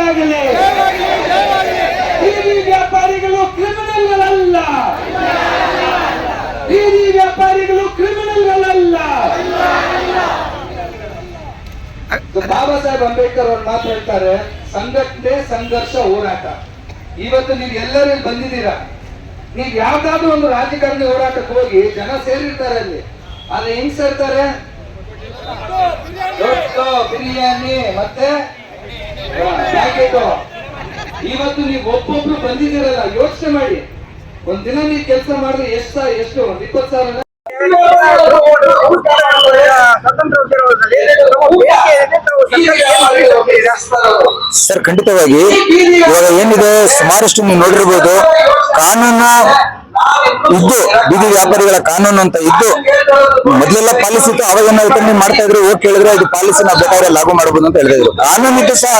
ಜಯವಾಗಲಿ. ಬೀದಿ ವ್ಯಾಪಾರಿಗಳು ಕ್ರಿಮಿನಲ್ಗಳಲ್ಲ, ಬೀದಿ ವ್ಯಾಪಾರಿಗಳು ಕ್ರಿಮಿನಲ್ಗಳಲ್ಲ. ಬಾಬಾ ಸಾಹೇಬ್ ಅಂಬೇಡ್ಕರ್ ಅವ್ರು ಮಾತು ಹೇಳ್ತಾರೆ, ಸಂಘಟನೆ ಸಂಘರ್ಷ ಹೋರಾಟ. ಇವತ್ತು ನೀವು ಎಲ್ಲರೂ ಬಂದಿದ್ದೀರಾ. ನೀವು ಯಾವ್ದಾದ್ರು ಒಂದು ರಾಜಕಾರಣಿ ಹೋರಾಟಕ್ಕೆ ಹೋಗಿ ಜನ ಸೇರಿರ್ತಾರೆ ಅಲ್ಲಿ, ಆದ್ರೆ ಹೆಂಗ್ ಸೇರ್ತಾರೆ? ಬಿರಿಯಾನಿ ಮತ್ತೆ ಪ್ಯಾಕೆಟ್. ಇವತ್ತು ನೀವು ಒಬ್ಬೊಬ್ರು ಬಂದಿದ್ದೀರಲ್ಲ, ಯೋಚನೆ ಮಾಡಿ. ಒಂದಿನ ನೀವು ಕೆಲಸ ಮಾಡಿದ್ರೆ ಎಷ್ಟು 20,000 ಸರ್, ಖಂಡಿತವಾಗಿ ಇವಾಗ ಏನಿದೆ ಸುಮಾರಷ್ಟು ನೀವು ನೋಡಿರ್ಬೋದು. ಕಾನೂನು ಇದ್ದು, ಬೀದಿ ವ್ಯಾಪಾರಿಗಳ ಕಾನೂನು ಅಂತ ಇದ್ದು ಮೊದಲೆಲ್ಲ ಪಾಲಿಸಿ ಇತ್ತು. ಅವಾಗ ಏನಾಗುತ್ತೆ, ಮಾಡ್ತಾ ಇದ್ರು, ಹೋಗಿ ಕೇಳಿದ್ರೆ ಇದು ಪಾಲಿಸಿ ನಾವು ಬೇಕಾದ್ರೆ ಲಾಗು ಮಾಡಬಹುದು ಅಂತ ಹೇಳಿದ್ರು. ಕಾನೂನು ಇದ್ದು ಸಹ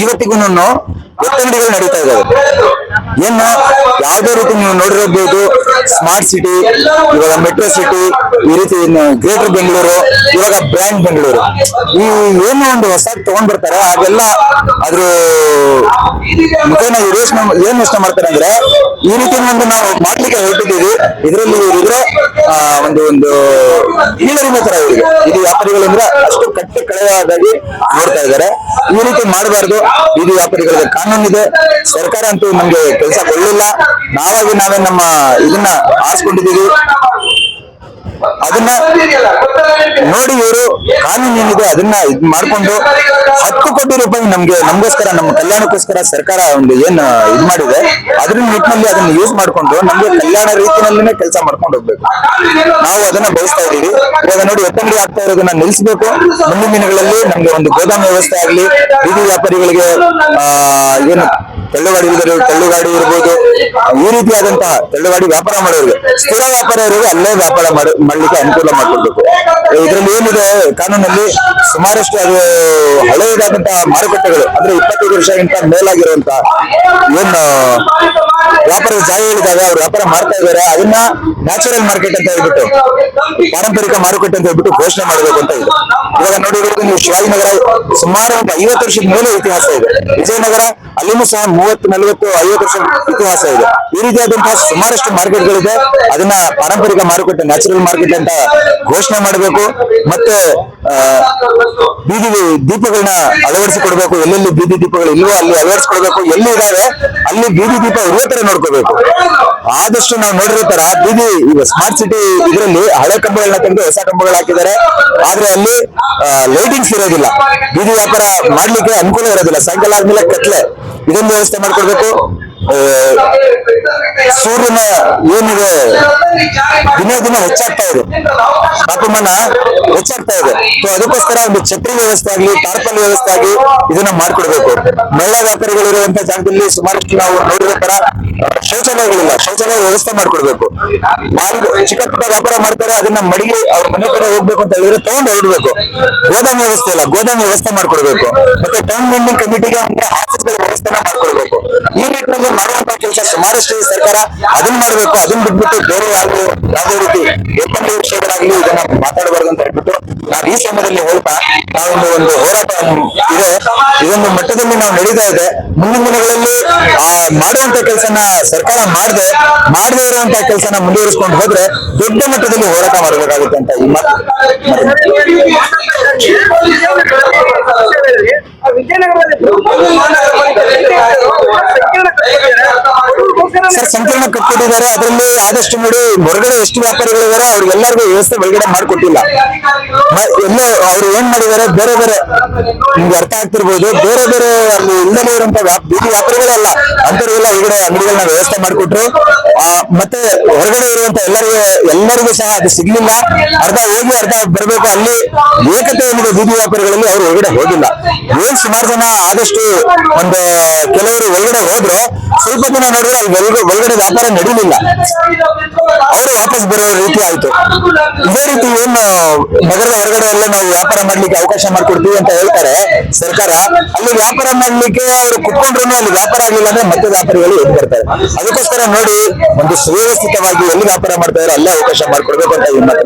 ಇವತ್ತಿಗೂ ಒತ್ತಂಗಡಿಗಳು ನಡೀತಾ ಇದಾವೆ. ಏನು ಯಾವುದೇ ರೀತಿ ನೀವು ನೋಡಿರಬಹುದು, ಸ್ಮಾರ್ಟ್ ಸಿಟಿ, ಇವಾಗ ಮೆಟ್ರೋ ಸಿಟಿ, ಈ ರೀತಿ ಗ್ರೇಟರ್ ಬೆಂಗಳೂರು, ಇವಾಗ ಬ್ರ್ಯಾಂಡ್ ಬೆಂಗಳೂರು, ಈ ಏನು ಒಂದು ಹೊಸ ತಗೊಂಡ್ ಬರ್ತಾರೆ, ಅದೆಲ್ಲ ಅದ್ರ ಮುಖೇನ ಏನ್ ಯೋಚನೆ ಮಾಡ್ತಾರೆ ಅಂದ್ರೆ, ಈ ರೀತಿ ಒಂದು ನಾವು ಮಾಡ್ಲಿಕ್ಕೆ ಹೊರಟಿದ್ದೀವಿ, ಇದರಲ್ಲಿ ಇವರಿದ್ರೆ ಒಂದು ಕೀಳರಿಮೆ ತರ ಇವರಿಗೆ ಇದು ವ್ಯಾಪಾರಿಗಳು ಅಂದ್ರೆ ಅಷ್ಟು ಕಟ್ಟಿ ಕಳೆದಾಗಿ ನೋಡ್ತಾ ಇದ್ದಾರೆ. ಈ ರೀತಿ ಮಾಡಬಾರ್ದು. ಬೀದಿ ವ್ಯಾಪಾರಿಗಳಿಗೆ ಕಾನೂನು ಇದೆ, ಸರ್ಕಾರ ಅಂತೂ ನಮ್ಗೆ ಕೆಲಸ ಕೊಡ್ಲಿಲ್ಲ. ನಾವೇ ನಮ್ಮ ಇದನ್ನ ಆರಿಸ್ಕೊಂಡಿದ್ದೀವಿ. ಅದನ್ನ ನೋಡಿ ಇವರು ಕಾನೂನು ಏನಿದೆ ಅದನ್ನ ಇದ್ ಮಾಡ್ಕೊಂಡು 10 ಕೋಟಿ ರೂಪಾಯಿ ನಮ್ಗೋಸ್ಕರ, ನಮ್ಮ ಕಲ್ಯಾಣಕ್ಕೋಸ್ಕರ ಸರ್ಕಾರ ಒಂದು ಏನ್ ಇದ್ ಮಾಡಿದೆ, ಅದ್ರ ನಿಟ್ಟಿನಲ್ಲಿ ಅದನ್ನ ಯೂಸ್ ಮಾಡ್ಕೊಂಡು ನಮ್ಗೆ ಕಲ್ಯಾಣ ರೀತಿಯಲ್ಲಿನೇ ಕೆಲಸ ಮಾಡ್ಕೊಂಡು ಹೋಗ್ಬೇಕು. ನಾವು ಅದನ್ನ ಬಯಸ್ತಾ ಇದೀವಿ. ಇವಾಗ ನೋಡಿ, ಒತ್ತಂಗಡಿ ಆಗ್ತಾ ಇರೋದನ್ನ ನಿಲ್ಲಿಸಬೇಕು. ಮುಂದಿನ ದಿನಗಳಲ್ಲಿ ನಮ್ಗೆ ಒಂದು ಗೋದಾಮು ವ್ಯವಸ್ಥೆ ಆಗ್ಲಿ, ಬೀದಿ ವ್ಯಾಪಾರಿಗಳಿಗೆ ಏನು ತಳ್ಳುಗಾಡಿ ಇರ್ಬೋದು, ಈ ರೀತಿಯಾದಂತಹ ತಳ್ಳುಗಾಡಿ ವ್ಯಾಪಾರ ಮಾಡೋರಿಗೆ, ಸ್ಥಿರ ವ್ಯಾಪಾರ ಇರೋರು ಅಲ್ಲೇ ವ್ಯಾಪಾರ ಮಾಡ್ಲಿಕ್ಕೆ ಅನುಕೂಲ ಮಾಡ್ಕೊಡ್ಬೇಕು. ಇದರಲ್ಲಿ ಏನಿದೆ ಕಾನೂನಲ್ಲಿ ಸುಮಾರಷ್ಟು ಅದು ಹಳೆಯದಾದಂತಹ ಮಾರುಕಟ್ಟೆಗಳು ಅಂದ್ರೆ 25 ವರ್ಷಕ್ಕಿಂತ ಮೇಲಾಗಿರುವಂತ ಏನು ವ್ಯಾಪಾರದ ಜಾಗಗಳಿದ್ದಾವೆ, ಅವ್ರು ವ್ಯಾಪಾರ ಮಾಡ್ತಾ ಇದ್ದಾರೆ. ಅದನ್ನ ನ್ಯಾಚುರಲ್ ಮಾರ್ಕೆಟ್ ಅಂತ ಹೇಳ್ಬಿಟ್ಟು, ಪಾರಂಪರಿಕ ಮಾರುಕಟ್ಟೆ ಅಂತ ಹೇಳ್ಬಿಟ್ಟು ಘೋಷಣೆ ಮಾಡಬೇಕು ಅಂತ ಇದೆ. ಇವಾಗ ನೋಡಿರೋದು ನೀವು ಶಿವಾಜಿನಗರ ಸುಮಾರು 50 ವರ್ಷದ ಮೇಲೆ ಇತಿಹಾಸ ಇದೆ. ವಿಜಯನಗರ ಅಲ್ಲಿನೂ ಸಹ 30, 40, 50 ವರ್ಷ ಇತಿಹಾಸ ಇದೆ. ಈ ರೀತಿಯಾದಂತಹ ಸುಮಾರಷ್ಟು ಮಾರ್ಕೆಟ್ಗಳಿದೆ. ಅದನ್ನ ಪಾರಂಪರಿಕ ಮಾರುಕಟ್ಟೆ, ನ್ಯಾಚುರಲ್ ಮಾರ್ಕೆಟ್ ಅಂತ ಘೋಷಣೆ ಮಾಡಬೇಕು. ಮತ್ತೆ ಬೀದಿ ದೀಪಗಳನ್ನ ಅಳವಡಿಸಿಕೊಡ್ಬೇಕು. ಎಲ್ಲೆಲ್ಲಿ ಬೀದಿ ದೀಪಗಳು ಇಲ್ವೋ ಅಲ್ಲಿ ಅಳವಡಿಸ್ಕೊಡ್ಬೇಕು. ಎಲ್ಲಿ ಇದಾವೆ ಅಲ್ಲಿ ಬೀದಿ ದೀಪ ಇರುವ ತರ ನೋಡ್ಕೋಬೇಕು. ಆದಷ್ಟು ನಾವು ನೋಡಿರೋ ತರ ಬೀದಿ ಈಗ ಸ್ಮಾರ್ಟ್ ಸಿಟಿ ಇದರಲ್ಲಿ ಹಳೆ ಕಂಬಗಳನ್ನ ತೆಗೆದು ಹೊಸ ಕಂಬಗಳು ಹಾಕಿದ್ದಾರೆ. ಆದ್ರೆ ಅಲ್ಲಿ ಲೈಟಿಂಗ್ಸ್ ಇರೋದಿಲ್ಲ, ಬೀದಿ ವ್ಯಾಪಾರ ಮಾಡ್ಲಿಕ್ಕೆ ಅನುಕೂಲ ಇರೋದಿಲ್ಲ. ಸಾಯಂಕಾಲ ಆದ್ಮೇಲೆ ಕತ್ಲೆ, ಇದೊಂದು ವ್ಯವಸ್ಥೆ ಮಾಡ್ಕೊಡ್ಬೇಕು. ಸೂರ್ಯನ ಏನಿದೆ ದಿನ ಹೆಚ್ಚಾಗ್ತಾ ಇದೆ, ತಾಪಮಾನ ಹೆಚ್ಚಾಗ್ತಾ ಇದೆ. ಅದಕ್ಕೋಸ್ಕರ ಒಂದು ಛತ್ರಿ ವ್ಯವಸ್ಥೆ ಆಗ್ಲಿ, ಟಾರ್ಪಲ್ ವ್ಯವಸ್ಥೆ ಆಗ್ಲಿ ಇದನ್ನ ಮಾಡ್ಕೊಡ್ಬೇಕು. ಮಹಿಳಾ ವ್ಯಾಪಾರಿಗಳಿರುವಂತ ಜಾಗದಲ್ಲಿ ಸುಮಾರಷ್ಟು ನಾವು ನೋಡಿರೋ ತರ ಶೌಚಾಲಯಗಳಿಲ್ಲ, ಶೌಚಾಲಯ ವ್ಯವಸ್ಥೆ ಮಾಡ್ಕೊಡ್ಬೇಕು. ಚಿಕ್ಕ ಪುಟ್ಟ ವ್ಯಾಪಾರ ಮಾಡ್ತಾರೆ, ಅದನ್ನ ಮಡಿಗೆ ಅವ್ರ ಮನೆ ಕಡೆ ಹೋಗ್ಬೇಕು ಅಂತ ಹೇಳಿದ್ರೆ ತಗೊಂಡು ಹೊರಡ್ಬೇಕು. ಗೋದಾಮು ವ್ಯವಸ್ಥೆ ಇಲ್ಲ, ಗೋದಾಮು ವ್ಯವಸ್ಥೆ ಮಾಡ್ಕೊಡ್ಬೇಕು. ಮತ್ತೆ ಟೌನ್ ವೆಂಡಿಂಗ್ ಕಮಿಟಿಗೆ ಆಫೀಸ್ಗಳ ವ್ಯವಸ್ಥೆನ ಮಾಡ್ಕೊಡ್ಬೇಕು. ಈ ನಿಟ್ಟಿನಲ್ಲಿ ಮಾಡುವಂತ ಕೆಲಸ ಸುಮಾರಷ್ಟು ಸರ್ಕಾರ ಅದನ್ನ ಮಾಡ್ಬೇಕು. ಅದನ್ನ ಬಿಟ್ಬಿಟ್ಟು ಬೇರೆ ಯಾವುದೇ ರೀತಿ ಒಪ್ಪಂದ ವಿಷಯಗಳಾಗ್ಲಿ ಇದನ್ನ ಮಾತಾಡಬಾರ್ದು ಅಂತ ಹೇಳ್ಬಿಟ್ಟು ನಾವು ಈ ಸಮಯದಲ್ಲಿ ಹೇಳ್ತಾ, ನಾವೊಂದು ಹೋರಾಟ ಇದೆ, ಇದೊಂದು ಮಟ್ಟದಲ್ಲಿ ನಾವು ನಡೀತಾ ಇದೆ. ಮುಂದಿನ ದಿನಗಳಲ್ಲಿ ಮಾಡುವಂತ ಕೆಲಸನ ಸರ್ಕಾರ ಮಾಡದೆ ಇರುವಂತಹ ಕೆಲಸನ ಮುಂದುವರಿಸಿಕೊಂಡು ಹೋದ್ರೆ ದೊಡ್ಡ ಮಟ್ಟದಲ್ಲಿ ಹೋರಾಟ ಮಾಡಬೇಕಾಗುತ್ತೆ ಅಂತ ಈ ಮಾತು. ಸರ್, ಸಂಕೀರ್ಣ ಕಟ್ಕೊಟ್ಟಿದ್ದಾರೆ. ಅದರಲ್ಲಿ ಆದಷ್ಟು ನೋಡಿ ಹೊರಗಡೆ ಎಷ್ಟು ವ್ಯಾಪಾರಿಗಳಿದ್ದಾರೆ ಅವ್ರಿಗೆಲ್ಲರಿಗೂ ವ್ಯವಸ್ಥೆ ಒಳಗಡೆ ಮಾಡ್ಕೊಟ್ಟಿಲ್ಲ. ಎಲ್ಲೋ ಅವ್ರು ಏನ್ ಮಾಡಿದ್ದಾರೆ, ಬೇರೆ ನಿಮ್ಗೆ ಅರ್ಥ ಆಗ್ತಿರ್ಬೋದು, ಬೇರೆ ಅಲ್ಲಿ ಇಲ್ಲದೇ ಇರುವಂತ ಬೀದಿ ವ್ಯಾಪಾರಿಗಳೇ ಅಲ್ಲ ಅಂತವ್ರಿಗೆಲ್ಲ ಒಳಗಡೆ ಅಂಗಡಿಗಳನ್ನ ವ್ಯವಸ್ಥೆ ಮಾಡ್ಕೊಟ್ರು. ಮತ್ತೆ ಹೊರಗಡೆ ಇರುವಂತ ಎಲ್ಲರಿಗೂ ಸಹ ಅದು ಸಿಗ್ಲಿಲ್ಲ. ಅರ್ಧ ಹೋಗಿ ಅರ್ಧ ಬರ್ಬೇಕು. ಅಲ್ಲಿ ಏಕತೆ ಏನಿದೆ ಬೀದಿ ವ್ಯಾಪಾರಿಗಳಲ್ಲಿ ಅವ್ರು ಹೊರಗಡೆ ಹೋಗಿಲ್ಲ. ಏನ್ ಸುಮಾರು ಜನ ಆದಷ್ಟು ಒಂದು ಕೆಲವರು ಒಳಗಡೆ ಹೋದ್ರು, ಸ್ವಲ್ಪ ದಿನ ನೋಡಿದ್ರೆ ಅಲ್ಲಿ ಒಳಗಡೆ ವ್ಯಾಪಾರ ನಡೀಲಿಲ್ಲ, ಅವರು ವಾಪಸ್ ಬರೋ ರೀತಿ ಆಯ್ತು. ಇದೇ ರೀತಿ ಏನು ನಗರದ ಹೊರಗಡೆ ಎಲ್ಲ ನಾವು ವ್ಯಾಪಾರ ಮಾಡ್ಲಿಕ್ಕೆ ಅವಕಾಶ ಮಾಡ್ಕೊಡ್ತೀವಿ ಅಂತ ಹೇಳ್ತಾರೆ ಸರ್ಕಾರ. ಅಲ್ಲಿ ವ್ಯಾಪಾರ ಮಾಡ್ಲಿಕ್ಕೆ ಅವರು ಕುತ್ಕೊಂಡ್ರು ಅಲ್ಲಿ ವ್ಯಾಪಾರ ಆಗ್ಲಿಲ್ಲ ಅಂದ್ರೆ ಮತ್ತೆ ವ್ಯಾಪಾರಿಗಳು ಎದ್ದು ಬರ್ತಾರೆ. ಅದಕ್ಕೋಸ್ಕರ ನೋಡಿ, ಒಂದು ಸುವ್ಯವಸ್ಥಿತವಾಗಿ ಎಲ್ಲಿ ವ್ಯಾಪಾರ ಮಾಡ್ತಾ ಇದ್ದಾರೆ ಅಲ್ಲೇ ಅವಕಾಶ ಮಾಡ್ಕೊಡ್ಬೇಕು ಅಂತ ಈ ಮಾತು.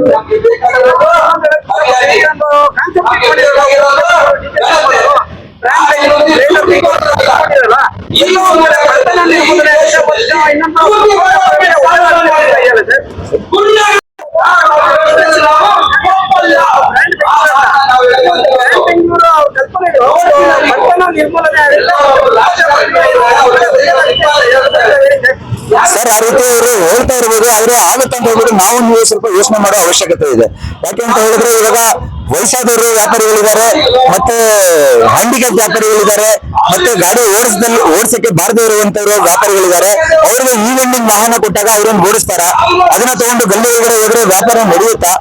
ಸರ್ ಆ ರೀತಿ ಅವರು ಹೇಳ್ತಾ ಇರ್ಬೋದು, ಆದ್ರೆ ಆಗುತ್ತೆ ಅಂತ ಹೇಳ್ಬಿಟ್ಟು ನಾವು ನೀವು ಸ್ವಲ್ಪ ಯೋಚನೆ ಮಾಡೋ ಅವಶ್ಯಕತೆ ಇದೆ. ಯಾಕೆ ಅಂತ ಹೇಳಿದ್ರೆ ಇವಾಗ ವಯಸ್ಸಾದವರು ವ್ಯಾಪಾರಿಗಳಿದ್ದಾರೆ, ಮತ್ತೆ ಹ್ಯಾಂಡಿಕ್ಯಾಪ್ ವ್ಯಾಪಾರಿಗಳಿದ್ದಾರೆ, ಮತ್ತೆ ಗಾಡಿ ಓಡಿಸಕ್ಕೆ ಬಾರದೇ ಇರುವಂತವ್ರು ವ್ಯಾಪಾರಿಗಳಿದ್ದಾರೆ. ಅವ್ರಿಗೆ ಈ ವೆಂಡಿಂಗ್ ವಾಹನ ಕೊಟ್ಟಾಗ ಅವ್ರನ್ನ ಓಡಿಸ್ತಾರ, ಅದನ್ನ ತಗೊಂಡು ಗಲ್ಲಿ ಒಳಗಡೆ ಹೋದ್ರೆ ವ್ಯಾಪಾರ ನಡೆಯುತ್ತಾ?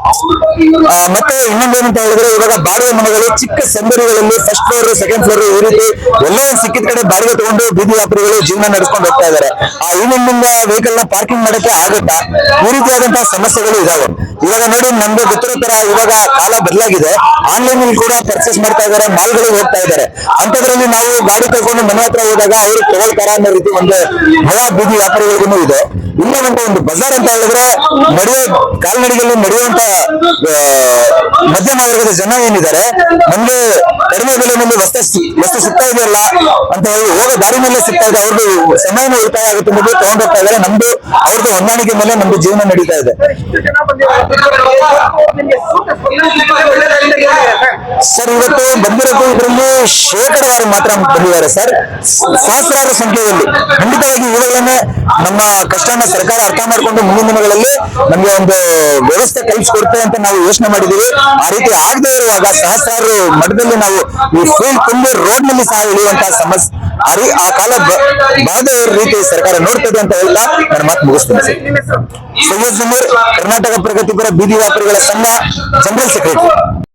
ಮತ್ತೆ ಇನ್ನೊಂದೇನಂತ ಹೇಳಿದ್ರೆ ಇವಾಗ ಬಾಡಿಗೆ ಮನೆಗಳು ಚಿಕ್ಕ ಸಂದರ್ಭಗಳಲ್ಲಿ ಫಸ್ಟ್ ಫ್ಲೋರ್ ಸೆಕೆಂಡ್ ಫ್ಲೋರ್ ಈ ರೀತಿ ಎಲ್ಲ ಸಿಕ್ಕಿದ ಕಡೆ ಬಾಡಿಗೆ ತಗೊಂಡು ಬೀದಿ ವ್ಯಾಪಾರಿಗಳು ಜೀವನ ನಡೆಸ್ಕೊಂಡು ಹೋಗ್ತಾ ಇದ್ದಾರೆ. ಆ ಈವೆಂಡಿಂಗ್ ವೆಹಿಕಲ್ ನ ಪಾರ್ಕಿಂಗ್ ಮಾಡಕ್ಕೆ ಆಗುತ್ತಾ? ಈ ರೀತಿಯಾದಂತಹ ಸಮಸ್ಯೆಗಳು ಇದಾವೆ. ಇವಾಗ ನೋಡಿ ನಮ್ಗೆ ಗೊತ್ತಿರೋ ತರ ಇವಾಗ ಕಾಲ ಬದಲಾಗಿದೆ, ಆನ್ಲೈನ್ ಅಲ್ಲಿ ಕೂಡ ಪರ್ಚೇಸ್ ಮಾಡ್ತಾ ಇದ್ದಾರೆ, ಮಾಲ್ಗಳಿಗೆ ಹೋಗ್ತಾ ಇದ್ದಾರೆ. ಅಂತದ್ರಲ್ಲಿ ನಾವು ಗಾಡಿ ತಗೊಂಡು ಮನೆ ಹತ್ರ ಹೋದಾಗ ಅವ್ರು ತಗೊಳ್ತಾರ ಅನ್ನೋ ರೀತಿ ಒಂದು ಭಯ ಬೀದಿ ವ್ಯಾಪಾರಿಗಳಿಗೂ ಇದೆ. ಇಲ್ಲ ಒಂದು ಬಜಾರ್ ಅಂತ ಹೇಳಿದ್ರೆ ಕಾಲ್ನಡಿಗೆಯಲ್ಲಿ ನಡೆಯುವಂತ ಮಧ್ಯಮ ವರ್ಗದ ಜನ ಏನಿದ್ದಾರೆ, ನಮ್ಗೆ ಕಡಿಮೆ ಬೆಲೆಯಲ್ಲಿ ವಸ್ತು ಸಿಗ್ತಾ ಇದೆಯಲ್ಲ ಅಂತ ಹೇಳಿ ಹೋಗೋ ದಾರಿ ಮೇಲೆ ಸಿಗ್ತಾ ಇದೆ, ಅವ್ರದ್ದು ಸಮಯನ ಉಳಿತಾಯ ಆಗುತ್ತೆ ಅನ್ನೋದು ತಗೊಂಡ್ ಹೋಗ್ತಾ ಇದ್ದಾರೆ. ನಮ್ದು ಅವ್ರದ್ದು ಹೊಂದಾಣಿಕೆ ಮೇಲೆ ನಮ್ದು ಜೀವನ ನಡೀತಾ ಇದೆ. ಸರ್ ಇವತ್ತು ಬಂದಿರೋದು ಇದರಲ್ಲಿ ಶೇಕಡವಾರು ಮಾತ್ರ ಬಂದಿದ್ದಾರೆ ಸರ್, ಸಹಸ್ರಾರು ಸಂಖ್ಯೆಯಲ್ಲಿ. ಖಂಡಿತವಾಗಿ ಇವುಗಳನ್ನೇ ನಮ್ಮ ಕಷ್ಟನ ಸರ್ಕಾರ ಅರ್ಥ ಮಾಡ್ಕೊಂಡು ಮುಂದಿನ ದಿನಗಳಲ್ಲಿ ನಮ್ಗೆ ಒಂದು ವ್ಯವಸ್ಥೆ ಕಲ್ಪಿಸ್ಕೊಡ್ತೇವೆ ಅಂತ ನಾವು ಯೋಚನೆ ಮಾಡಿದೀವಿ. ಆ ರೀತಿ ಆಗದೆ ಇರುವಾಗ ಸಹಸ್ರಾರು ಮಠದಲ್ಲಿ ನಾವು ಈ ಫೀಲ್ಡ್ ತುಂಬಿ ರೋಡ್ ನಲ್ಲಿ ಸಹ ಇಳಿಯುವಂತಹ ಸಮಸ್ಯೆ ಆ ಕಾಲ ಬಾರದೇ ರೀತಿ ಸರ್ಕಾರ ನೋಡ್ತದೆ ಅಂತ ಹೇಳ್ತಾ ನನ್ನ ಮಾತು ಮುಗಿಸ್ತೇನೆ ಸರ್. ಸೈಯದ್ ಜಮೀರ್, ಕರ್ನಾಟಕ ಪ್ರಗತಿಪರ ಬೀದಿ ವ್ಯಾಪಾರಿಗಳ ಸಂಘ ಜನರಲ್ ಸೆಕ್ರೆಟರಿ.